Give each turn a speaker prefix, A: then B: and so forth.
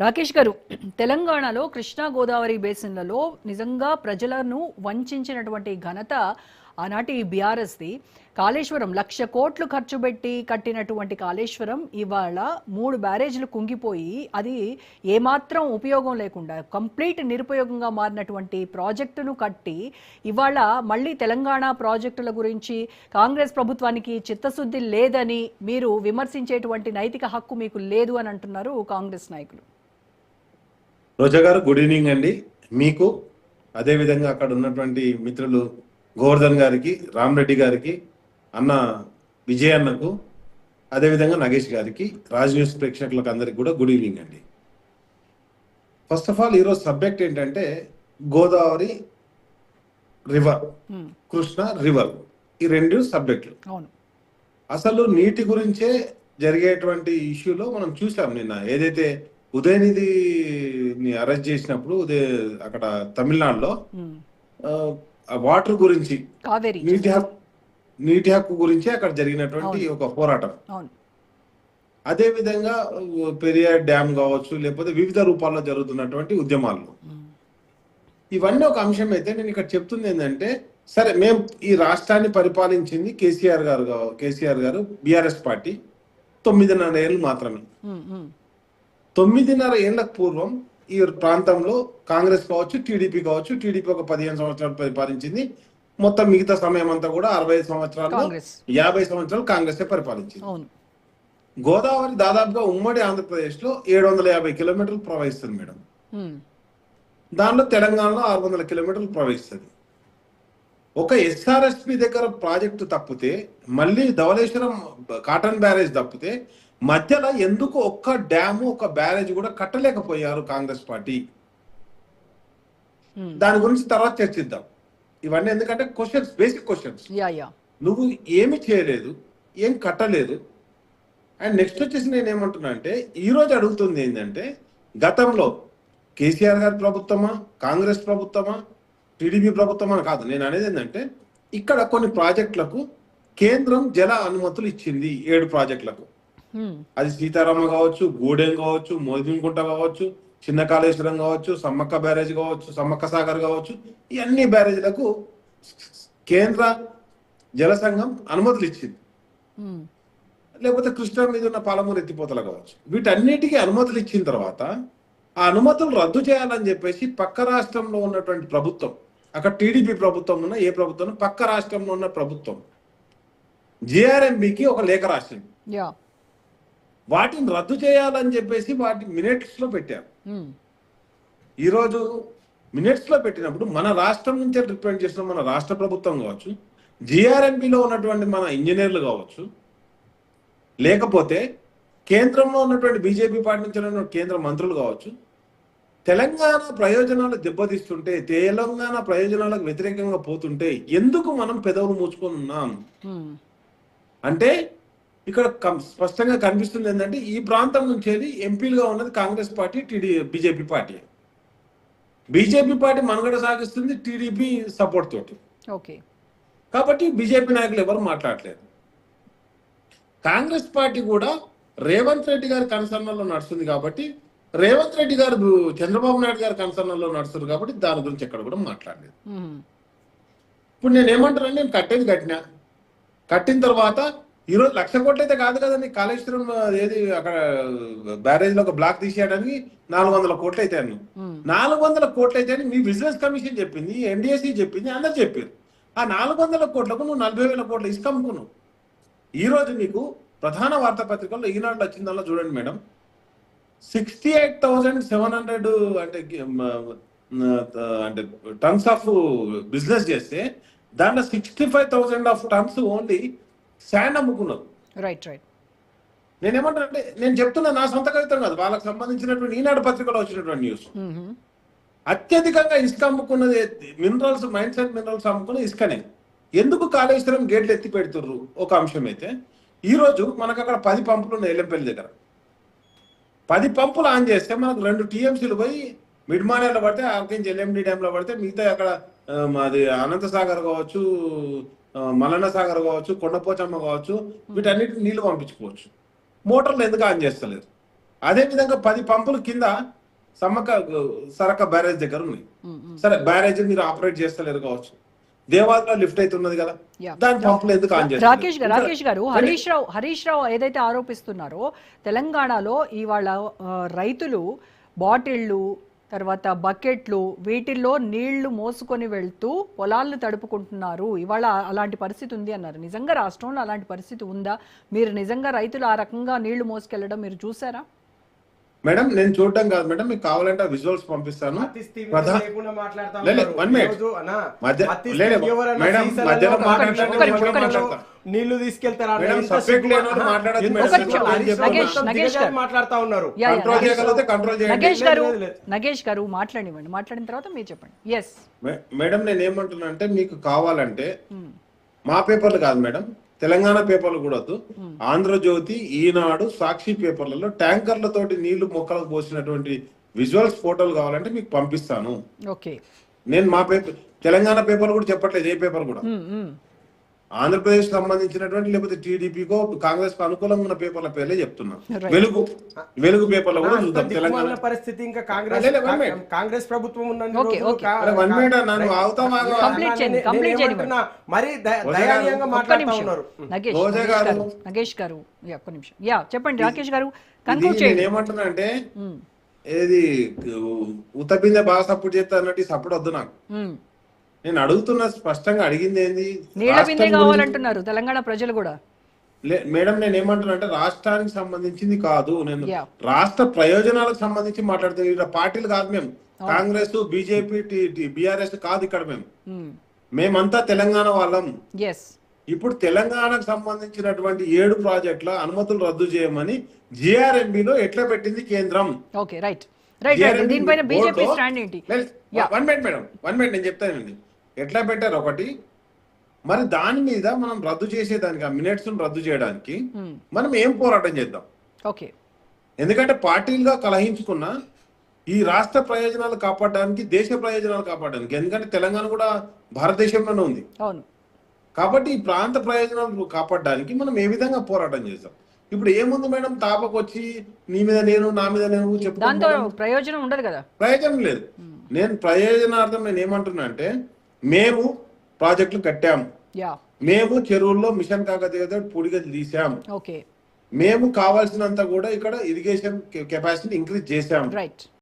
A: రాకేష్ గారు, తెలంగాణలో కృష్ణా గోదావరి బేసిన్లలో నిజంగా ప్రజలను వంచినటువంటి ఘనత ఆనాటి బీఆర్ఎస్ది. కాళేశ్వరం 1,00,000 కోట్లు ఖర్చు పెట్టి కట్టినటువంటి కాళేశ్వరం ఇవాళ 3 బ్యారేజ్లు కుంగిపోయి అది ఏమాత్రం ఉపయోగం లేకుండా కంప్లీట్ నిరుపయోగంగా మారినటువంటి ప్రాజెక్టును కట్టి ఇవాళ మళ్ళీ తెలంగాణ ప్రాజెక్టుల గురించి కాంగ్రెస్ ప్రభుత్వానికి చిత్తశుద్ధి లేదని మీరు విమర్శించేటువంటి నైతిక హక్కు మీకు లేదు అని అంటున్నారు కాంగ్రెస్ నాయకులు.
B: రోజా గారు, గుడ్ ఈవినింగ్ అండి. మీకు అదేవిధంగా అక్కడ ఉన్నటువంటి మిత్రులు గోవర్ధన్ గారికి, రామరెడ్డి గారికి, అన్న విజయ్ అన్నకు, అదేవిధంగా నగేష్ గారికి, రాజ్ న్యూస్ ప్రేక్షకులకు అందరికి కూడా గుడ్ ఈవినింగ్ అండి. ఫస్ట్ ఆఫ్ ఆల్ ఈరోజు సబ్జెక్ట్ ఏంటంటే గోదావరి రివర్, కృష్ణ రివర్, ఈ రెండు సబ్జెక్టులు. అసలు నీటి గురించే జరిగేటువంటి ఇష్యూలో మనం చూసాం. నిన్న ఏదైతే ఉదయనిధిని అరెస్ట్ చేసినప్పుడు అక్కడ తమిళనాడులో వాటర్ గురించి, నీటి హక్కు గురించి అక్కడ జరిగినటువంటి ఒక పోరాటం. అదే విధంగా పెరియార్ డ్యామ్ కావచ్చు, లేకపోతే వివిధ రూపాల్లో జరుగుతున్నటువంటి ఉద్యమాలు, ఇవన్నీ ఒక అంశం అయితే నేను ఇక్కడ చెప్తుంది ఏంటంటే, సరే మేము ఈ రాష్ట్రాన్ని పరిపాలించింది కేసీఆర్ గారు బీఆర్ఎస్ పార్టీ 9.5 ఏళ్ళు మాత్రమే. 9.5 ఏళ్లకు పూర్వం ఈ ప్రాంతంలో కాంగ్రెస్ కావచ్చు, టీడీపీ కావచ్చు, టీడీపీ ఒక 15 సంవత్సరాలు పరిపాలించింది. మొత్తం మిగతా సమయం అంతా కూడా 65 సంవత్సరాలు 50 సంవత్సరాలు కాంగ్రెస్ పరిపాలించింది. గోదావరి దాదాపుగా ఉమ్మడి ఆంధ్రప్రదేశ్ లో 750 కిలోమీటర్లు ప్రవహిస్తుంది మేడం. దానిలో తెలంగాణలో 600 కిలోమీటర్లు ప్రవహిస్తుంది. ఒక ఎస్ఆర్ఎస్పి దగ్గర ప్రాజెక్టు తప్పితే, మళ్ళీ ధవళేశ్వరం కాటన్ బ్యారేజ్ తప్పితే మధ్యలో ఎందుకు ఒక్క డ్యాము, ఒక బ్యారేజ్ కూడా కట్టలేకపోయారు కాంగ్రెస్ పార్టీ? దాని గురించి తర్వాత చర్చిద్దాం. ఇవన్నీ ఎందుకంటే క్వశ్చన్స్, బేసిక్ క్వశ్చన్స్. నువ్వు ఏమి చేయలేదు, ఏం కట్టలేదు. అండ్ నెక్స్ట్ వచ్చేసి నేను ఏమంటున్నా అంటే, ఈ రోజు అడుగుతుంది ఏంటంటే, గతంలో కేసీఆర్ గారి ప్రభుత్వమా, కాంగ్రెస్ ప్రభుత్వమా, టీడీపీ ప్రభుత్వమా కాదు, నేను అనేది ఏంటంటే, ఇక్కడ కొన్ని ప్రాజెక్టులకు కేంద్రం జల అనుమతులు ఇచ్చింది. 7 ప్రాజెక్టులకు. అది సీతారామ కావచ్చు, గూడెం కావచ్చు, మోదిగుంట కావచ్చు, చిన్న కాళేశ్వరం కావచ్చు, సమ్మక్క బ్యారేజ్ కావచ్చు, సమ్మక్క సాగర్ కావచ్చు, ఈ అన్ని బ్యారేజ్లకు కేంద్ర జల సంఘం అనుమతులు ఇచ్చింది. లేకపోతే కృష్ణా మీద ఉన్న పాలమూరు ఎత్తిపోతలు కావచ్చు, వీటన్నిటికీ అనుమతులు ఇచ్చిన తర్వాత ఆ అనుమతులు రద్దు చేయాలని చెప్పేసి పక్క రాష్ట్రంలో ఉన్నటువంటి ప్రభుత్వం, అక్కడ టీడీపీ ప్రభుత్వం ఉన్న ఏ ప్రభుత్వం, పక్క రాష్ట్రంలో ఉన్న ప్రభుత్వం జేఆర్ఎంబికి ఒక లేఖ రాసింది. వాటిని రద్దు చేయాలని చెప్పేసి వాటి మినిట్స్ లో పెట్టారు. ఈరోజు మినిట్స్ లో పెట్టినప్పుడు మన రాష్ట్రం నుంచే రిప్రజెంట్ చేసిన మన రాష్ట్ర ప్రభుత్వం కావచ్చు, జిఆర్ఎంబిలో ఉన్నటువంటి మన ఇంజనీర్లు కావచ్చు, లేకపోతే కేంద్రంలో ఉన్నటువంటి బీజేపీ పార్టీ నుంచి ఉన్నటువంటి కేంద్ర మంత్రులు కావచ్చు, తెలంగాణ ప్రయోజనాలు దెబ్బతీస్తుంటే, తెలంగాణ ప్రయోజనాలకు వ్యతిరేకంగా పోతుంటే ఎందుకు మనం పెదవులు మూసుకొని ఉన్నాం అంటే, ఇక్కడ స్పష్టంగా కనిపిస్తుంది ఏంటంటే, ఈ ప్రాంతం నుంచి ఎంపీలుగా ఉన్నది Congress party, BJP party. BJP party మనుగడ సాగిస్తుంది టీడీపీ సపోర్ట్ తోటి. కాబట్టి బీజేపీ నాయకులు ఎవరు మాట్లాడలేదు. కాంగ్రెస్ పార్టీ కూడా రేవంత్ రెడ్డి గారి కన్సర్న్లో నడుస్తుంది కాబట్టి, రేవంత్ రెడ్డి గారు చంద్రబాబు నాయుడు గారి కన్సర్న్లో నడుస్తుంది కాబట్టి దాని గురించి ఎక్కడ కూడా మాట్లాడలేదు. ఇప్పుడు నేను ఏమంటానంటే, నేను కట్టిన తర్వాత ఈరోజు 1,00,000 కోట్లు అయితే కాదు కదండి. కాళేశ్వరం ఏది అక్కడ బ్యారేజ్ లో ఒక బ్లాక్ తీసేయడానికి 400 కోట్లు అయితే అన్న 400 కోట్లు అయితే అని మీ బిజినెస్ కమిషన్ చెప్పింది, ఎన్డీఎస్సీ చెప్పింది, అందరు చెప్పారు. ఆ 400 కోట్లకు నువ్వు 40,000 కోట్ల ఇసుక అమ్ముకున్నావు. ఈ రోజు మీకు ప్రధాన వార్తాపత్రికల్లో ఈనాడు వచ్చిందల్లా చూడండి మేడం, 68,700 అంటే టన్స్ ఆఫ్ బిజినెస్ చేస్తే దాంట్లో 65,000 ఆఫ్ టన్స్ ఓన్లీ శాండ్ అమ్ముకున్నారు. నేనేమంటానంటే, నేను చెప్తున్నా నా సొంత కవిత్వం కాదు, వాళ్ళకి సంబంధించినటువంటి ఈనాడు పత్రికలో వచ్చినటువంటి న్యూస్. అత్యధికంగా ఇసుక అమ్ముకున్నది మినరల్స్, మైన్స్ అండ్ మినరల్స్ అమ్ముకున్న ఇసుకనే. ఎందుకు కాళేశ్వరం గేట్లు ఎత్తి పెడుతుర్రు ఒక అంశం అయితే, ఈ రోజు మనకు అక్కడ 10 పంపులు ఉన్నాయి ఎల్లంపల్లి దగ్గర. 10 పంపులు ఆన్ చేస్తే మనకు 2 టీఎంసీలు పోయి మిడ్మానేలో పడితే, ఆర్కించి ఎల్ఎండి డ్యామ్ లో పడితే, మిగతా అక్కడ అది అనంత సాగర్ కావచ్చు, మలన్న సాగర్ కావచ్చు, కొండపోచమ్మ కావచ్చు, వీటన్నిటిని నీళ్లు పంపించుకోవచ్చు. మోటార్లు ఎందుకు ఆన్ చేస్తలేదు? అదే విధంగా 10 పంపులు కింద సమ్మక్క సరక్క బ్యారేజ్ దగ్గర ఉన్నాయి. సరే బ్యారేజ్ మీరు ఆపరేట్ చేస్తలేరు కావచ్చు, దేవాలయంలో లిఫ్ట్ అయితే ఉన్నది కదా,
A: Yeah.
B: దాని పంపులు ఎందుకు ఆన్
A: రాకేష్ గారు హరీష్ రావు ఏదైతే ఆరోపిస్తున్నారో తెలంగాణలో ఇవాళ రైతులు బాటిళ్లు తర్వాత బకెట్లు వీటిల్లో నీళ్లు మోసుకొని వెళ్తూ పొలాలను తడుపుకుంటున్నారు, ఇవాళ అలాంటి పరిస్థితి ఉంది అన్నారు. నిజంగా రాష్ట్రంలో అలాంటి పరిస్థితి ఉందా? మీరు నిజంగా రైతులు ఆ రకంగా నీళ్లు మోసుకెళ్లడం మీరు చూసారా?
B: మేడం నేను చూడటం కాదు మేడం, మీకు కావాలంటే విజువల్స్ పంపిస్తాను.
C: నీళ్లు తీసుకెళ్తారా
A: నగేష్ గారు మాట్లాడివ్వండి, మాట్లాడిన తర్వాత మీరు చెప్పండి. ఎస్
B: మేడం నేను ఏమంటున్నా అంటే మీకు కావాలంటే మా పేపర్లు కాదు మేడం, తెలంగాణ పేపర్లు కూడా వద్దు, ఆంధ్రజ్యోతి, ఈనాడు, సాక్షి పేపర్లలో ట్యాంకర్లతోటి నీళ్లు మొక్కలకు పోసినటువంటి విజువల్స్ ఫోటోలు కావాలంటే మీకు పంపిస్తాను.
A: ఓకే,
B: నేను మా పేపర్ తెలంగాణ పేపర్ కూడా చెప్పట్లేదు, ఏ పేపర్ కూడా ఆంధ్రప్రదేశ్ సంబంధించినటువంటి లేకపోతే టీడీపీకో కాంగ్రెస్ కు అనుకూలంగా ఉన్న పేపర్ల పేర్లే చెప్తున్నా. వెలుగు పేపర్లో కూడా చూద్దాం తెలంగాణ
C: పరిస్థితి. ఇంకా కాంగ్రెస్ ప్రభుత్వం మరి దయానీయంగా మాట్లాడుతున్నారు.
A: నగేష్ గారు ఒక్క నిమిషం చెప్పండి. రాకేష్ గారు
B: ఏమంటున్నా అంటే ఏది ఉత్తపిందే బాగా సపోర్ట్ చేస్తా అన్నట్టు సపోర్ట్ వద్దు నాకు. నేను అడుగుతున్నా, స్పష్టంగా అడిగింది ఏంది,
A: కావాలంటున్నారు తెలంగాణ ప్రజలు కూడా.
B: మేడం నేను ఏమంటున్నా అంటే రాష్ట్రానికి సంబంధించింది కాదు, నేను రాష్ట్ర ప్రయోజనాలకు సంబంధించి మాట్లాడుతున్నాను. ఇక్కడ పార్టీలు కాదు, మేము కాంగ్రెస్, బీజేపీ, బీఆర్ఎస్ కాదు ఇక్కడ మేమంతా తెలంగాణ వాళ్ళం. ఇప్పుడు తెలంగాణకు సంబంధించినటువంటి 7 ప్రాజెక్టుల అనుమతులు రద్దు చేయమని జిఆర్ఎంబిలో ఎట్లా పెట్టింది కేంద్రం. వన్ మినిట్ నేను చెప్తానండి ఎట్లా పెట్టారు ఒకటి. మరి దాని మీద మనం రద్దు చేసేదానికి, ఆ మినిట్స్ రద్దు చేయడానికి మనం ఏం పోరాటం చేద్దాం. ఎందుకంటే పార్టీలుగా కలహించుకున్న ఈ రాష్ట్ర ప్రయోజనాలు కాపాడడానికి, దేశ ప్రయోజనాలు కాపాడడానికి, ఎందుకంటే తెలంగాణ కూడా భారతదేశంలోనే ఉంది కాబట్టి ఈ ప్రాంత ప్రయోజనాలు కాపాడడానికి మనం ఏ విధంగా పోరాటం చేద్దాం. ఇప్పుడు ఏముంది మేడం, తాపకు వచ్చి నీ మీద నేను, నా మీద నేను చెప్పుకుంటాను,
A: ప్రయోజనం ఉండదు కదా,
B: ప్రయోజనం లేదు. నేను ప్రయోజనార్థం నేను ఏమంటున్నా అంటే మేము ప్రాజెక్టులు కట్టాము, మేము చెరువుల్లో మిషన్ కాకతీయ పొడిగలు తీసాం, మేము కావాల్సినంత కూడా ఇక్కడ ఇరిగేషన్ కెపాసిటీ ఇంక్రీజ్ చేసాం.